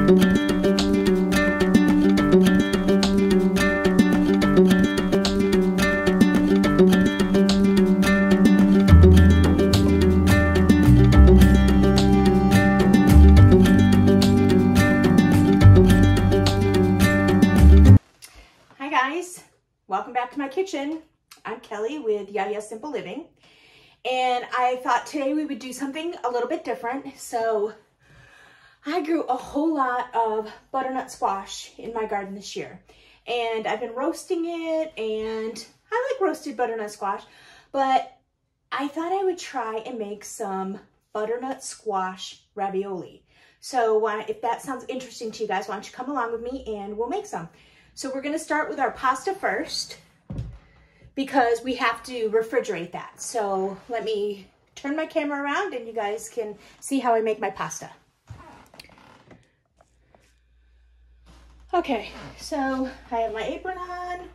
Welcome back to my kitchen. I'm Kelly with Yaya Simple Living, and I thought today we would do something a little bit different. So I grew a whole lot of butternut squash in my garden this year, and I've been roasting it, and I like roasted butternut squash, but I thought I would try and make some butternut squash ravioli. So if that sounds interesting to you guys, why don't you come along with me and we'll make some. So we're gonna start with our pasta first because we have to refrigerate that. So let me turn my camera around and you guys can see how I make my pasta. Okay, so I have my apron on,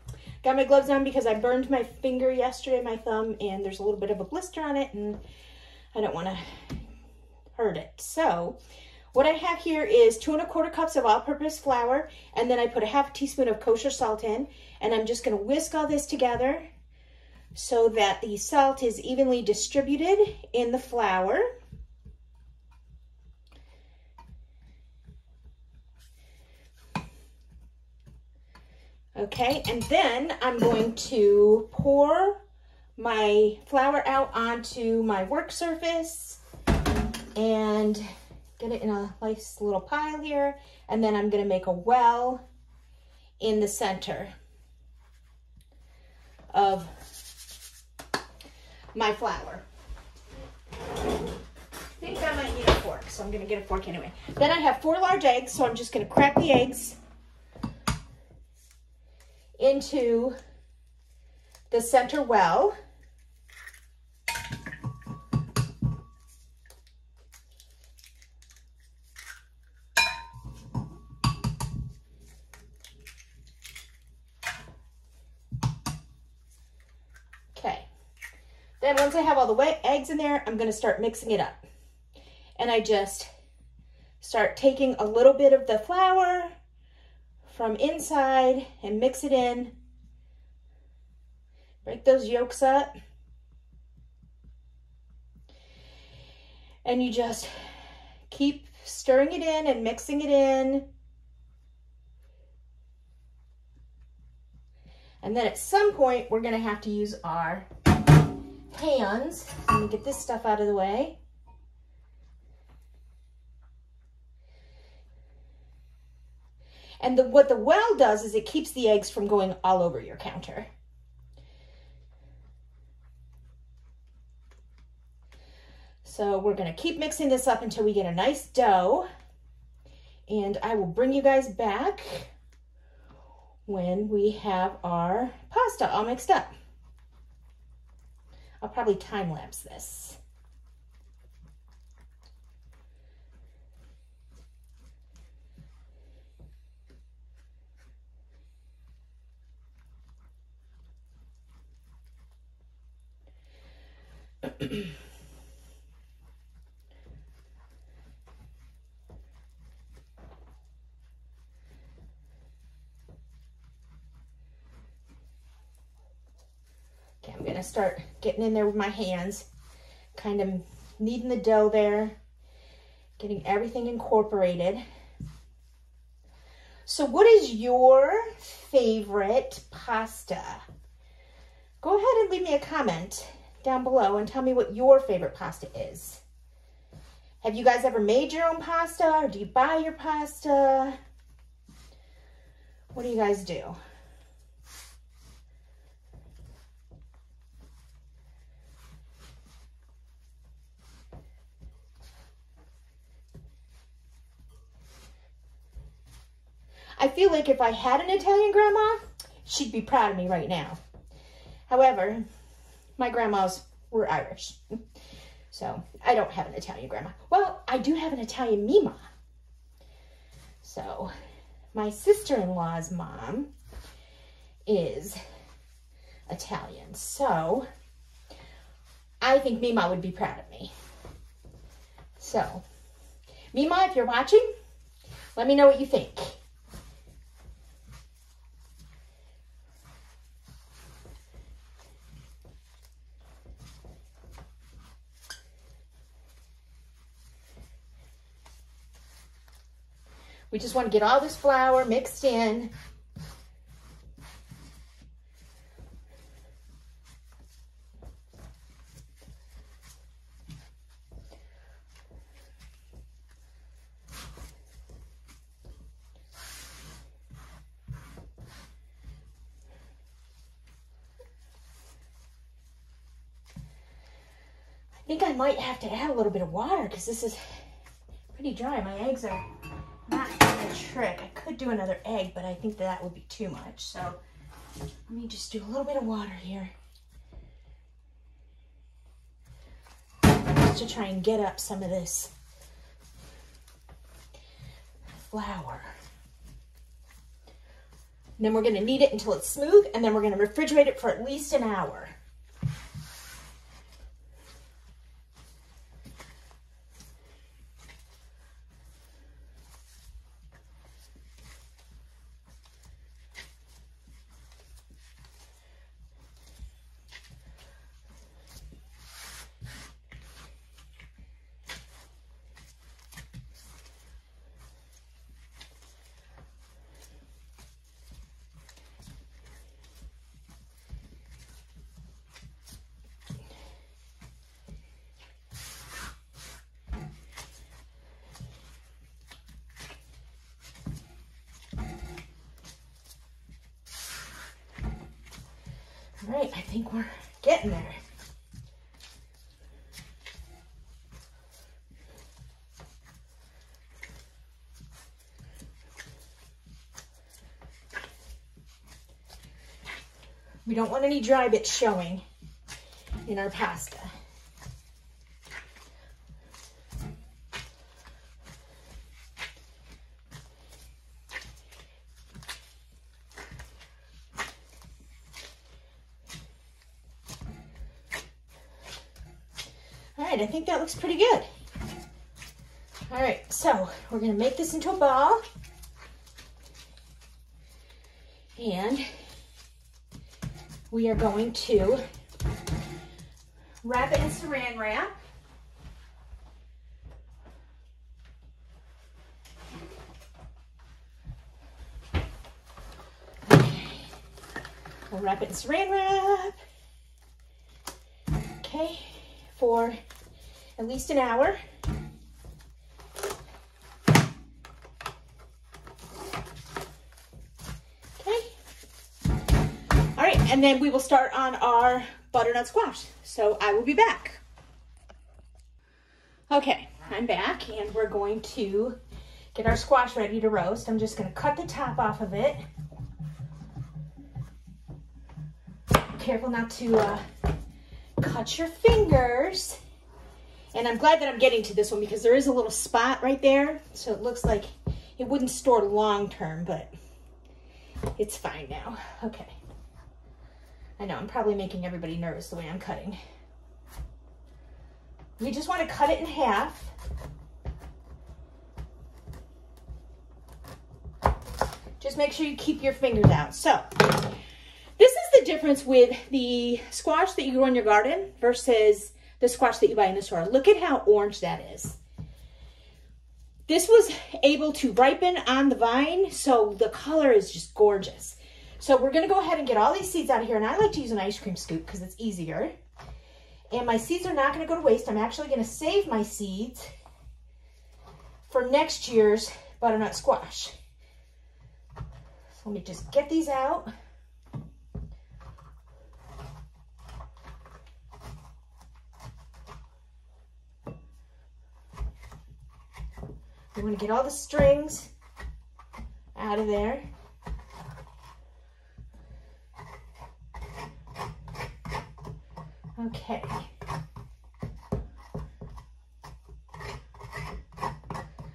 got my gloves on because I burned my finger yesterday, my thumb, and there's a little bit of a blister on it and I don't wanna hurt it. So what I have here is 2 1/4 cups of all-purpose flour, and then I put a half teaspoon of kosher salt in, and I'm just gonna whisk all this together so that the salt is evenly distributed in the flour. Okay, and then I'm going to pour my flour out onto my work surface and get it in a nice little pile here, and then I'm gonna make a well in the center of my flour. I think I might need a fork, so I'm gonna get a fork anyway. Then I have 4 large eggs, so I'm just gonna crack the eggs into the center well. Then once I have all the eggs in there, I'm gonna start mixing it up. And I just start taking a little bit of the flour from inside and mix it in. Break those yolks up. And you just keep stirring it in and mixing it in. And then at some point, we're gonna have to use our hands. Let me get this stuff out of the way. And what the well does is it keeps the eggs from going all over your counter. So we're gonna keep mixing this up until we get a nice dough. And I will bring you guys back when we have our pasta all mixed up. I'll probably time lapse this. Okay, I'm gonna start getting in there with my hands, kind of kneading the dough there, getting everything incorporated. So what is your favorite pasta? Go ahead and leave me a comment down below and tell me what your favorite pasta is. Have you guys ever made your own pasta, or do you buy your pasta? What do you guys do? I feel like if I had an Italian grandma, she'd be proud of me right now. However, my grandmas were Irish, so I don't have an Italian grandma. Well, I do have an Italian Mima. So my sister-in-law's mom is Italian, so I think Mima would be proud of me. So, Mima, if you're watching, Let me know what you think. We just want to get all this flour mixed in. I think I might have to add a little bit of water because this is pretty dry. My eggs are not doing a trick. I could do another egg, but I think that would be too much. So let me just do a little bit of water here. Just to try and get up some of this flour. And then we're going to knead it until it's smooth, and then we're going to refrigerate it for at least an hour. All right, I think we're getting there. We don't want any dry bits showing in our pasta. All right, I think that looks pretty good. All right, so we're gonna make this into a ball. And we are going to wrap it in saran wrap. Okay. We'll wrap it in saran wrap. Okay, for at least an hour. And then we will start on our butternut squash. So I will be back. Okay, I'm back and we're going to get our squash ready to roast. I'm just gonna cut the top off of it. Careful not to cut your fingers. And I'm glad that I'm getting to this one because there is a little spot right there. So it looks like it wouldn't store long term, but it's fine now. Okay. I know, I'm probably making everybody nervous the way I'm cutting. We just want to cut it in half. Just make sure you keep your fingers out. So, this is the difference with the squash that you grow in your garden versus the squash that you buy in the store. Look at how orange that is. This was able to ripen on the vine, so the color is just gorgeous. So we're gonna go ahead and get all these seeds out of here, and I like to use an ice cream scoop because it's easier. And my seeds are not gonna go to waste. I'm actually gonna save my seeds for next year's butternut squash. So let me just get these out. We wanna get all the strings out of there. Okay.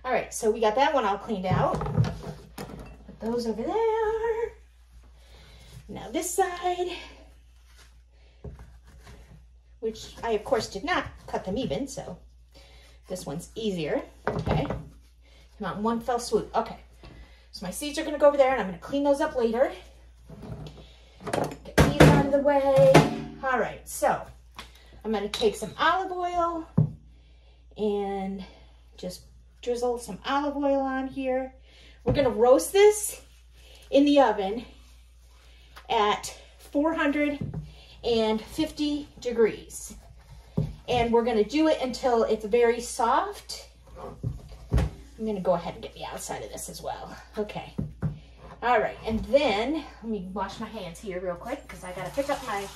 All right, so we got that one all cleaned out. Put those over there. Now this side, which I of course did not cut them even, so this one's easier. Okay. Come on, one fell swoop. Okay. So my seeds are going to go over there, and I'm going to clean those up later. Get these out of the way. All right, so I'm going to take some olive oil and just drizzle some olive oil on here. We're going to roast this in the oven at 450 degrees. And we're going to do it until it's very soft. I'm going to go ahead and get the outside of this as well. Okay. All right. And then, let me wash my hands here real quick because I got to pick up my...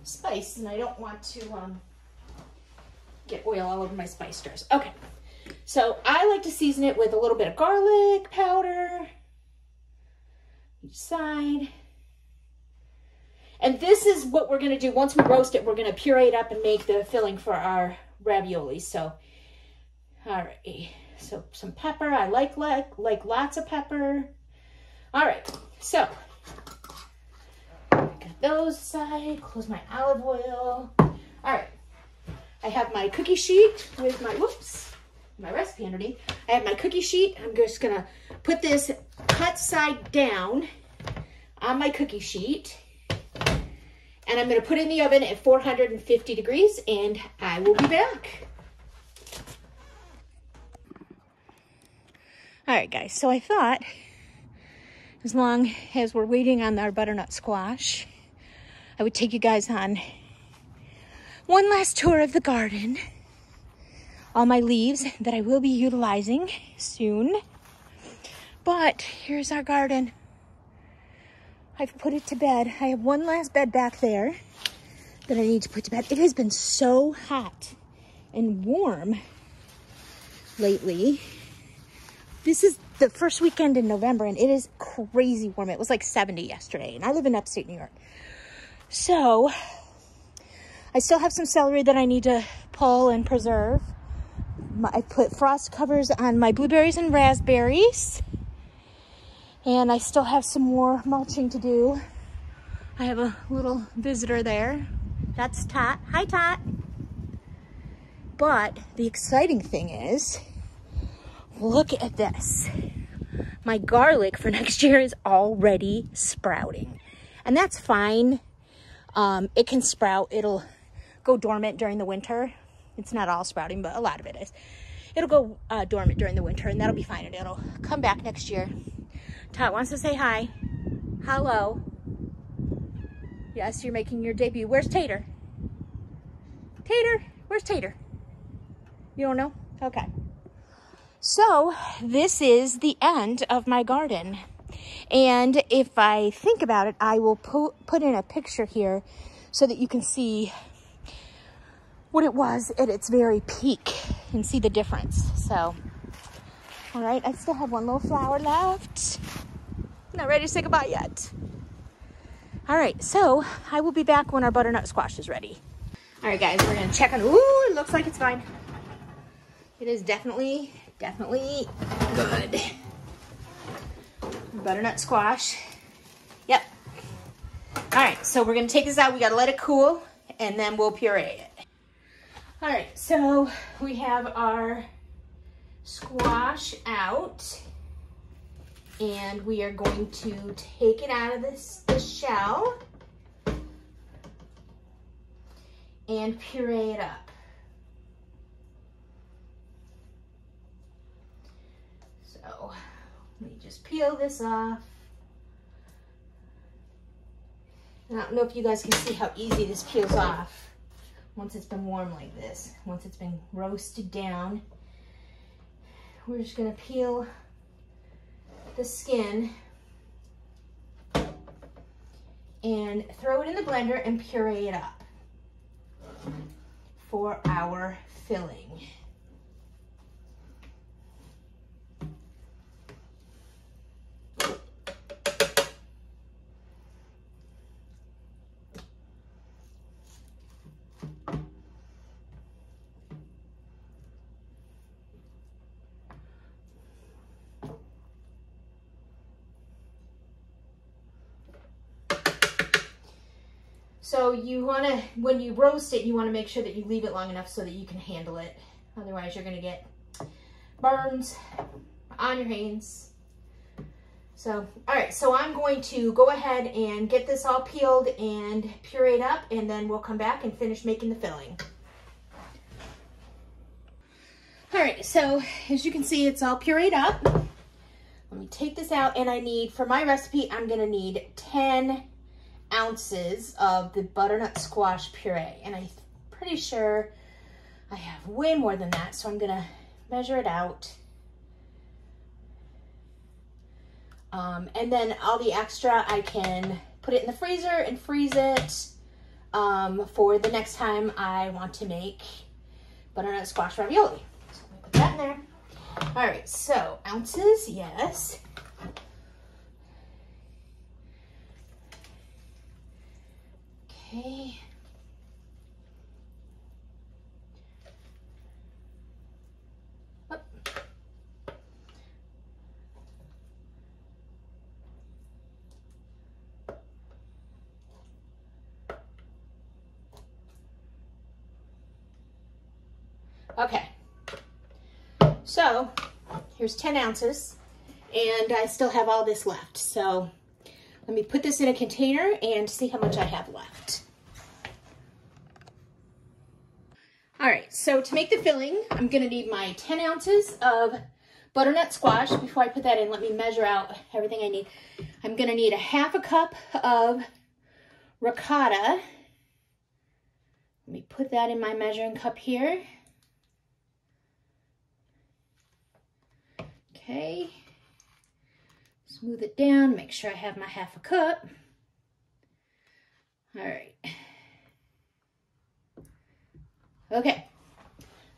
spice, and I don't want to get oil all over my spice jars. Okay. So I like to season it with a little bit of garlic powder each side. And this is what we're going to do. Once we roast it, we're going to puree it up and make the filling for our ravioli. So, all right. So some pepper. I like lots of pepper. All right. So, got those aside. Close my olive oil. All right. I have my cookie sheet with my, my recipe underneath. I have my cookie sheet. I'm just going to put this cut side down on my cookie sheet. And I'm going to put it in the oven at 450 degrees, and I will be back. All right, guys. So I thought, as long as we're waiting on our butternut squash, I would take you guys on one last tour of the garden. All my leaves that I will be utilizing soon. But here's our garden. I've put it to bed. I have one last bed back there that I need to put to bed. It has been so hot and warm lately. This is the first weekend in November, and it is crazy warm. It was like 70 yesterday, and I live in upstate New York. So I still have some celery that I need to pull and preserve. I put frost covers on my blueberries and raspberries. And I still have some more mulching to do. I have a little visitor there. That's Tot. Hi, Tot. But the exciting thing is, look at this. My garlic for next year is already sprouting. And that's fine. It can sprout. It'll go dormant during the winter. It's not all sprouting, but a lot of it is. It'll go dormant during the winter, and that'll be fine. And it'll come back next year. Tot wants to say hi. Hello. Yes, you're making your debut. Where's Tater? Tater? Where's Tater? You don't know? Okay. So this is the end of my garden. And if I think about it, I will put in a picture here so that you can see what it was at its very peak and see the difference. So, all right, I still have one little flower left. Not ready to say goodbye yet. All right, so I will be back when our butternut squash is ready. All right, guys, we're gonna check on, ooh, it looks like it's fine. It is definitely good. Butternut squash. Yep. All right, so we're gonna take this out. We gotta let it cool, and then we'll puree it. All right, so we have our squash out, and we are going to take it out of the shell and puree it up. So let me just peel this off. I don't know if you guys can see how easy this peels off once it's been warm like this. Once it's been roasted down, we're just gonna peel the skin and throw it in the blender and puree it up for our filling. So you want to, when you roast it, you want to make sure that you leave it long enough so that you can handle it. Otherwise, you're going to get burns on your hands. So, all right, so I'm going to go ahead and get this all peeled and pureed up, and then we'll come back and finish making the filling. All right, so as you can see, it's all pureed up. Let me take this out, and I need, for my recipe, I'm gonna need 10 ounces of the butternut squash puree, and I'm pretty sure I have way more than that, so I'm gonna measure it out. And then all the extra, I can put it in the freezer and freeze it for the next time I want to make butternut squash ravioli. So I'm gonna put that in there. All right, so ounces, yes. Okay. Okay, so here's 10 ounces, and I still have all this left. So let me put this in a container and see how much I have left. All right, so to make the filling, I'm gonna need my 10 ounces of butternut squash. Before I put that in, let me measure out everything I need. I'm gonna need a half a cup of ricotta. Let me put that in my measuring cup here. Okay, smooth it down, make sure I have my half a cup. All right. Okay,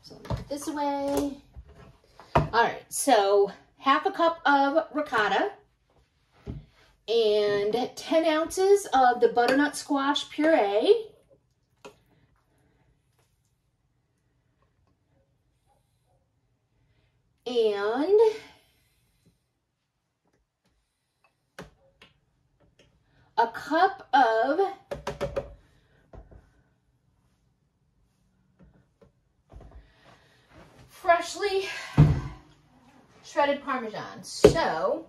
so let me put this away. All right, so half a cup of ricotta and 10 ounces of the butternut squash puree. And a cup of freshly shredded Parmesan. So,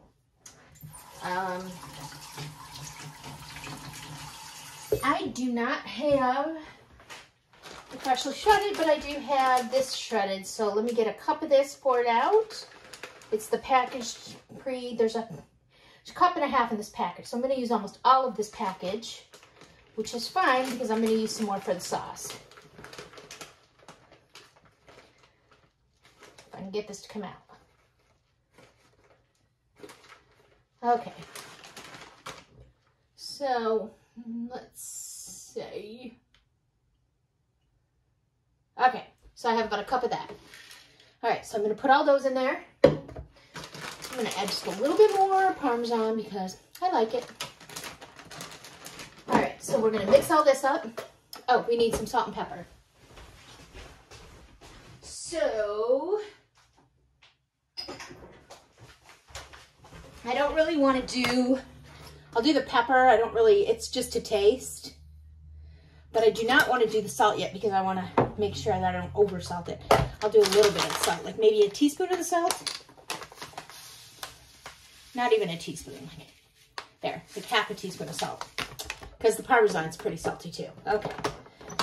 I do not have the freshly shredded, but I do have this shredded. So let me get a cup of this poured out. It's the packaged there's a cup and a half in this package. So I'm going to use almost all of this package, which is fine because I'm going to use some more for the sauce. If I can get this to come out. Okay. So let's see. Okay, so I have about a cup of that. All right, so I'm going to put all those in there. I'm going to add just a little bit more Parmesan because I like it. All right, so we're going to mix all this up. Oh, we need some salt and pepper. So, I don't really want to do, I'll do the pepper. I don't really, it's just to taste. But I do not want to do the salt yet because I want to make sure that I don't over salt it. I'll do a little bit of salt, like maybe a teaspoon of the salt. Not even a teaspoon. There, like half a teaspoon of salt. Because the Parmesan's pretty salty too. Okay,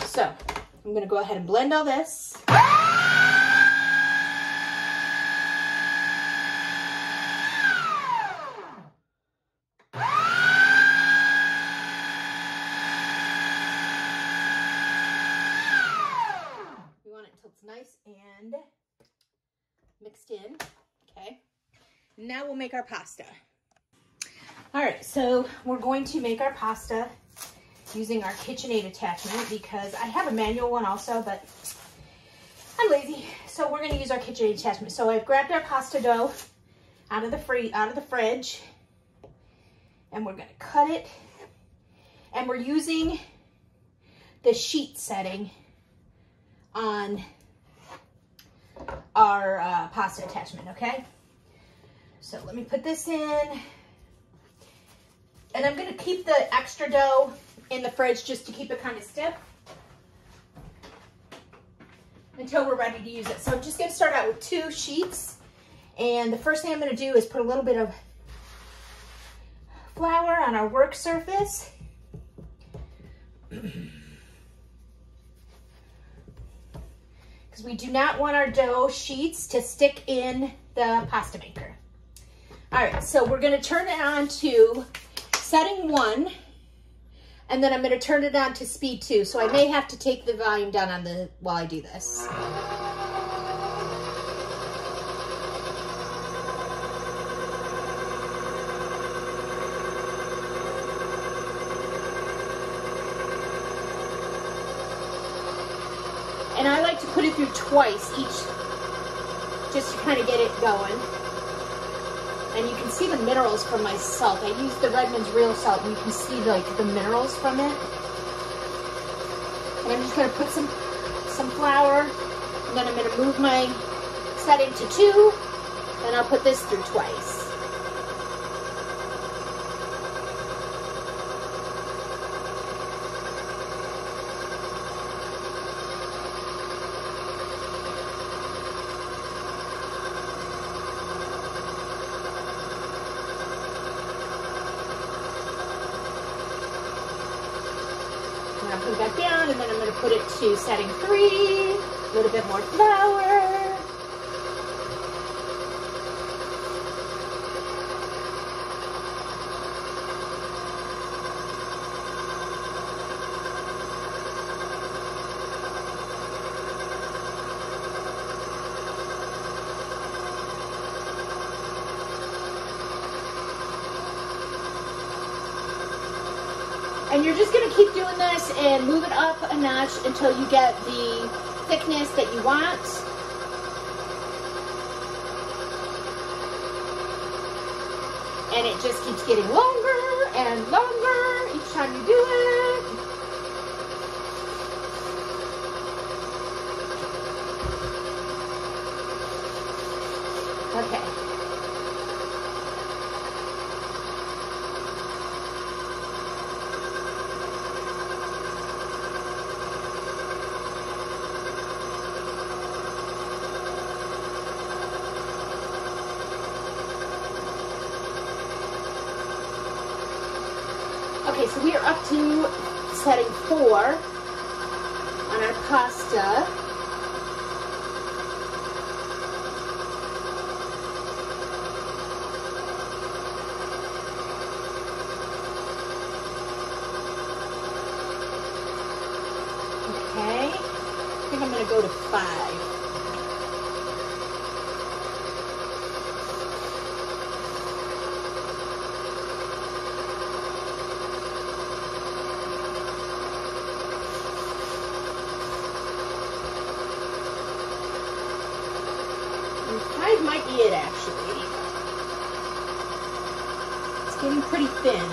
so I'm going to go ahead and blend all this. We want it until it's nice and mixed in. Okay. Now we'll make our pasta. All right, so we're going to make our pasta using our KitchenAid attachment because I have a manual one also, but I'm lazy. So we're gonna use our KitchenAid attachment. So I've grabbed our pasta dough out of the fridge, and we're gonna cut it. And we're using the sheet setting on our pasta attachment, okay? So let me put this in, and I'm gonna keep the extra dough in the fridge just to keep it kind of stiff until we're ready to use it. So I'm just going to start out with 2 sheets. And the first thing I'm going to do is put a little bit of flour on our work surface. Because we do not want our dough sheets to stick in the pasta maker. All right, so we're going to turn it on to setting 1. And then I'm going to turn it on to speed 2. So I may have to take the volume down on the while I do this. And I like to put it through twice each, just to kind of get it going. And you can see the minerals from my salt. I use the Redmond's real salt, and you can see like the minerals from it. And I'm just going to put some flour, and then I'm going to move my setting to 2, and I'll put this through twice. I'll put it back down, and then I'm going to put it to setting 3, a little bit more flour. And you're just going to keep doing this and move it up a notch until you get the thickness that you want. And it just keeps getting longer and longer each time you do it. Okay. Okay, so we are up to setting 4 on our pasta. Okay, I think I'm going to go to 5. Might be it actually. It's getting pretty thin,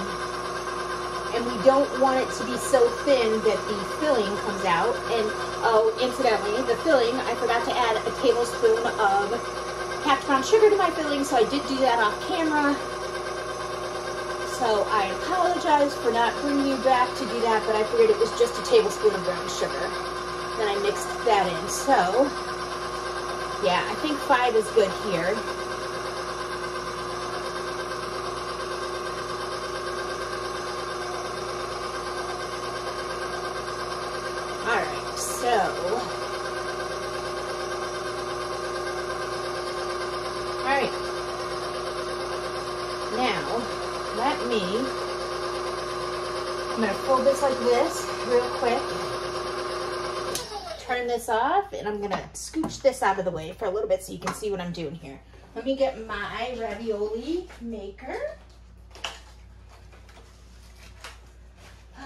and we don't want it to be so thin that the filling comes out. And oh, incidentally, the filling, I forgot to add a tablespoon of half brown sugar to my filling, so I did do that off camera. So I apologize for not bringing you back to do that, but I figured it was just a tablespoon of brown sugar. Then I mixed that in. So yeah, I think 5 is good here. All right, so all right. Now, I'm gonna fold this like this real quick. Turn this off, and I'm gonna scooch this out of the way for a little bit so you can see what I'm doing here. Let me get my ravioli maker.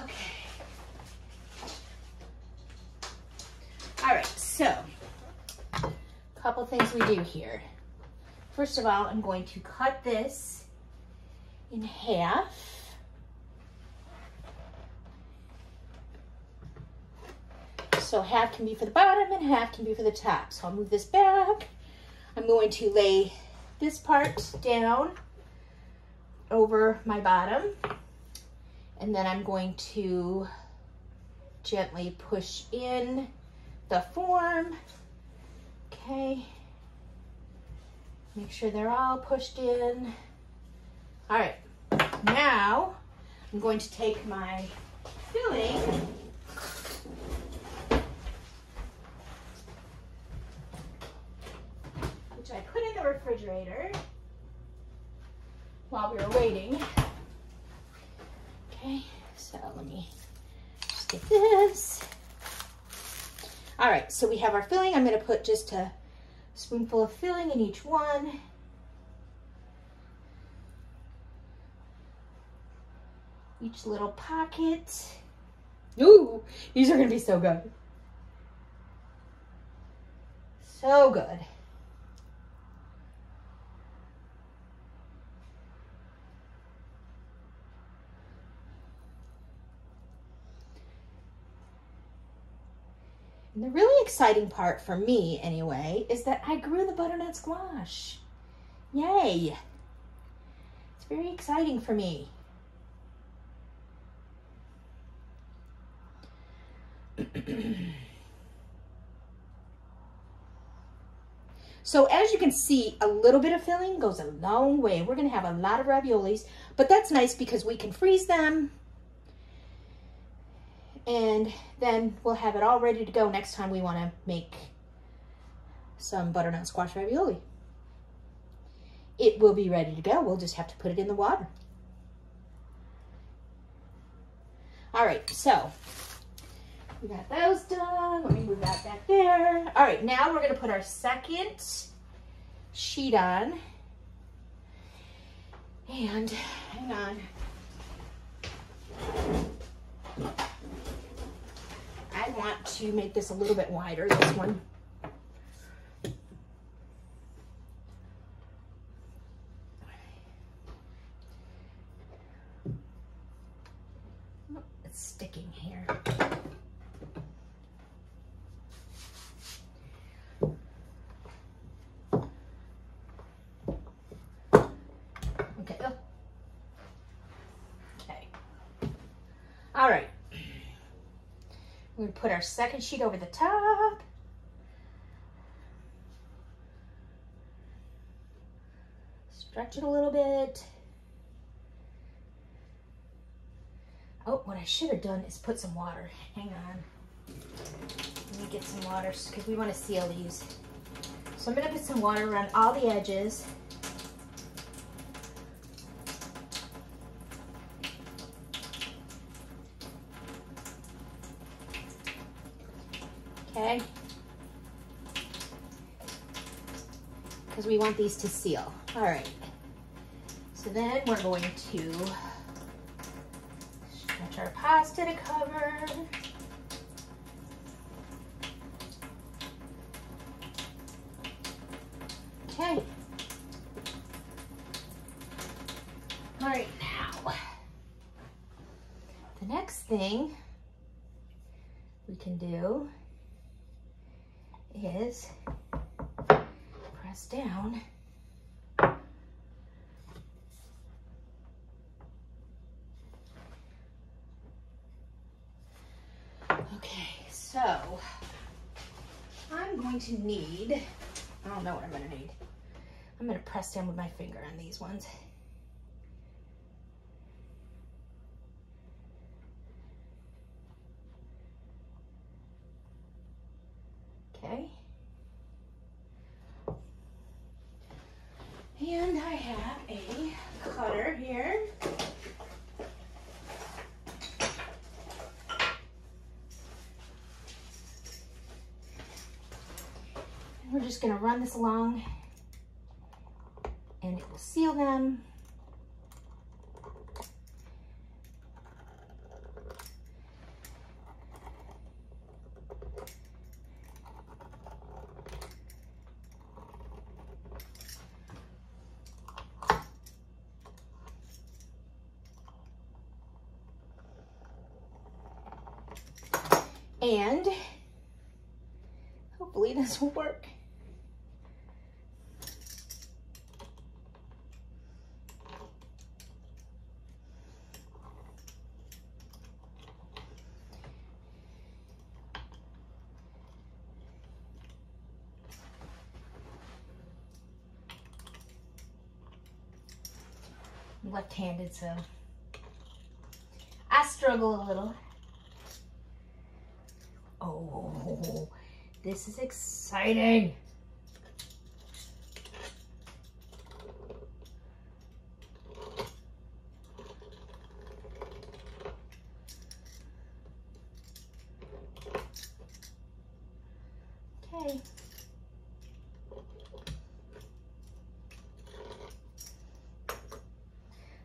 Okay. All right, so a couple things we do here. First of all, I'm going to cut this in half. So half can be for the bottom and half can be for the top. So I'll move this back. I'm going to lay this part down over my bottom. And then I'm going to gently push in the form. Okay. Make sure they're all pushed in. All right. Now I'm going to take my filling, which I put in the refrigerator while we were waiting. Okay, so let me just get this. All right, so we have our filling. I'm going to put just a spoonful of filling in each one. Each little pocket. Ooh, these are going to be so good. So good. And the really exciting part for me, anyway, is that I grew the butternut squash. Yay! It's very exciting for me. So as you can see, a little bit of filling goes a long way. We're going to have a lot of raviolis, but that's nice because we can freeze them. And then we'll have it all ready to go next time we want to make some butternut squash ravioli. It will be ready to go. We'll just have to put it in the water. All right, so we got those done. Let me move that back there. All right, now we're going to put our second sheet on. And hang on. I want to make this a little bit wider, this one. Oh, it's sticking here. Okay. Oh. Okay. All right. We're going to put our second sheet over the top. Stretch it a little bit. Oh, what I should have done is put some water. Hang on. Let me get some water because we want to seal these. So I'm going to put some water around all the edges. Okay, because we want these to seal. All right, so then we're going to stretch our pasta to cover. Okay. All right, now, the next thing we can do is press down. Okay, so I'm going to need, I don't know what I'm going to need. I'm going to press down with my finger on these ones. Okay. And I have a cutter here. And we're just going to run this along and it will seal them. And hopefully this will work. I'm left-handed, so I struggle a little. Oh, this is exciting. Okay.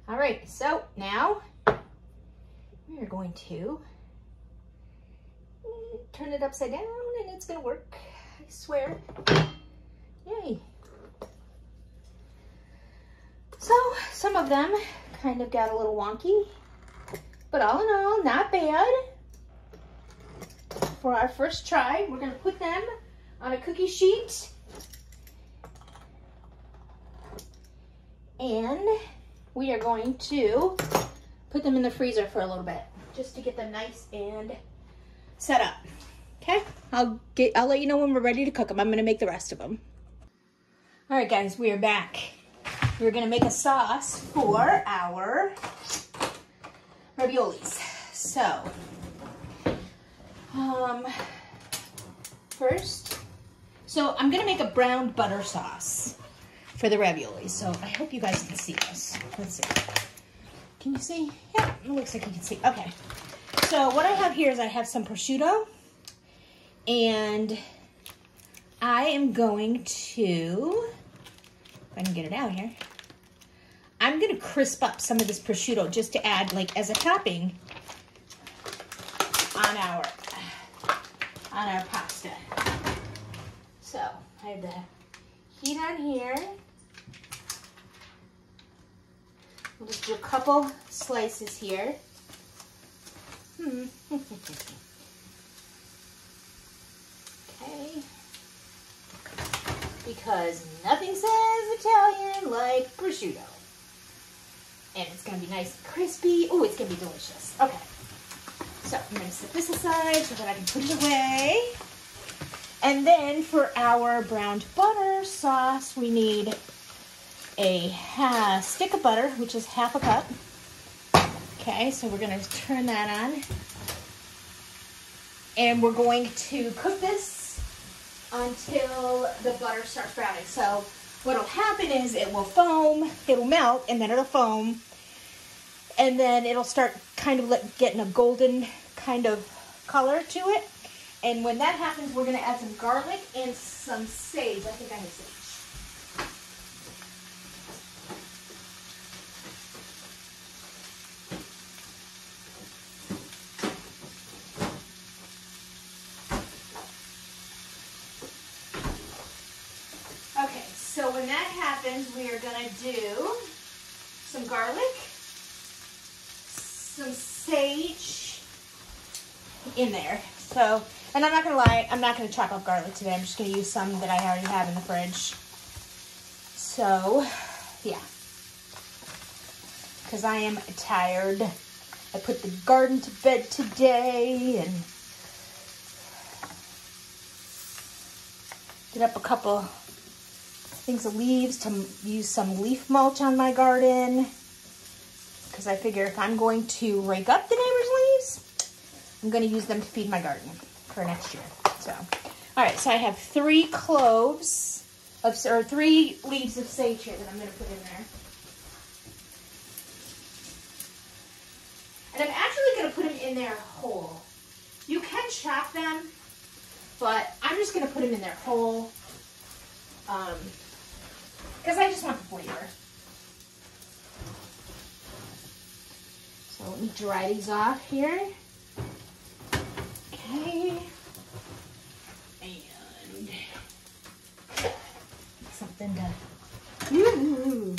All right, so now we're going to turn it upside down and it's gonna work, I swear. Yay. So some of them kind of got a little wonky, but all in all, not bad. For our first try, we're gonna put them on a cookie sheet and we are going to put them in the freezer for a little bit just to get them nice and set up. Okay, I'll let you know when we're ready to cook them. I'm gonna make the rest of them. All right, guys, we are back. We're gonna make a sauce for our raviolis. So, first, I'm gonna make a brown butter sauce for the raviolis. So I hope you guys can see this. Let's see. Can you see? Yeah, it looks like you can see. Okay. So what I have here is I have some prosciutto. And I am going to, if I can get it out here, I'm going to crisp up some of this prosciutto just to add like as a topping on our pasta. So I have the heat on here. We'll just do a couple slices here. Okay. Because nothing says Italian like prosciutto. And it's going to be nice and crispy. Oh, it's going to be delicious. Okay. So I'm going to set this aside so that I can put it away. And then for our browned butter sauce, we need a stick of butter, which is half a cup. Okay, so we're going to turn that on. And we're going to cook this until the butter starts browning. So what'll happen is it will foam, it'll melt, and then it'll foam. And then it'll start kind of getting a golden kind of color to it. And when that happens, we're going to add some garlic and some sage. I think I have sage. Okay, so when that happens, we are going to do some garlic, some sage in there. So, and I'm not going to lie, I'm not going to chop up garlic today. I'm just going to use some that I already have in the fridge. So, yeah. Because I am tired. I put the garden to bed today and did up a couple things of leaves to use some leaf mulch on my garden. Because I figure if I'm going to rake up the neighbor's leaves, I'm going to use them to feed my garden for next year. So, all right, so I have 3 cloves of, or 3 leaves of sage here that I'm going to put in there. And I'm actually going to put them in there whole. You can chop them, but I'm just going to put them in there whole because I just want the flavor. So let me dry these off here. Okay. And something to, ooh.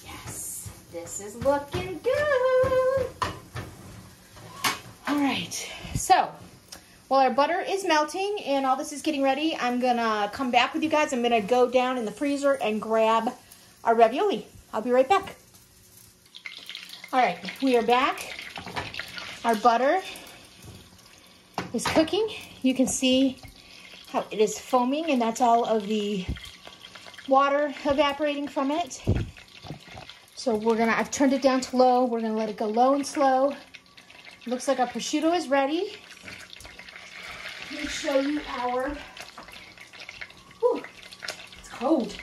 Yes, this is looking good. All right, so while our butter is melting and all this is getting ready, I'm gonna come back with you guys. I'm gonna go down in the freezer and grab our ravioli. I'll be right back. All right, we are back. Our butter is cooking. You can see how it is foaming, and that's all of the water evaporating from it. So So I've turned it down to low. We're gonna let it go low and slow. Looks like our prosciutto is ready. Let me show you it's cold.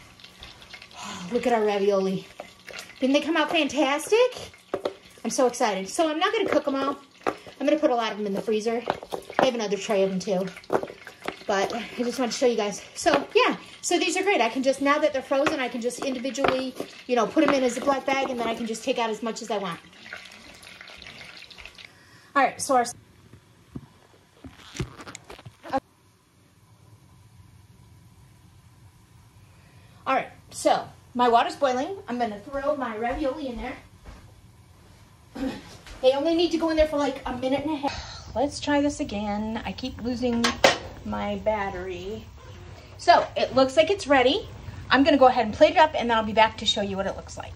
Oh, look at our ravioli. Didn't they come out fantastic? I'm so excited. So I'm not gonna cook them all. I'm gonna put a lot of them in the freezer. I have another tray of them too. But I just want to show you guys. So yeah, so these are great. I can just, now that they're frozen, I can just individually, you know, put them in a Ziploc bag, and then I can just take out as much as I want. All right, so all right, so my water's boiling. I'm gonna throw my ravioli in there. They only need to go in there for like a minute and a half. Let's try this again. I keep losing my battery. So it looks like it's ready. I'm gonna go ahead and plate it up, and then I'll be back to show you what it looks like.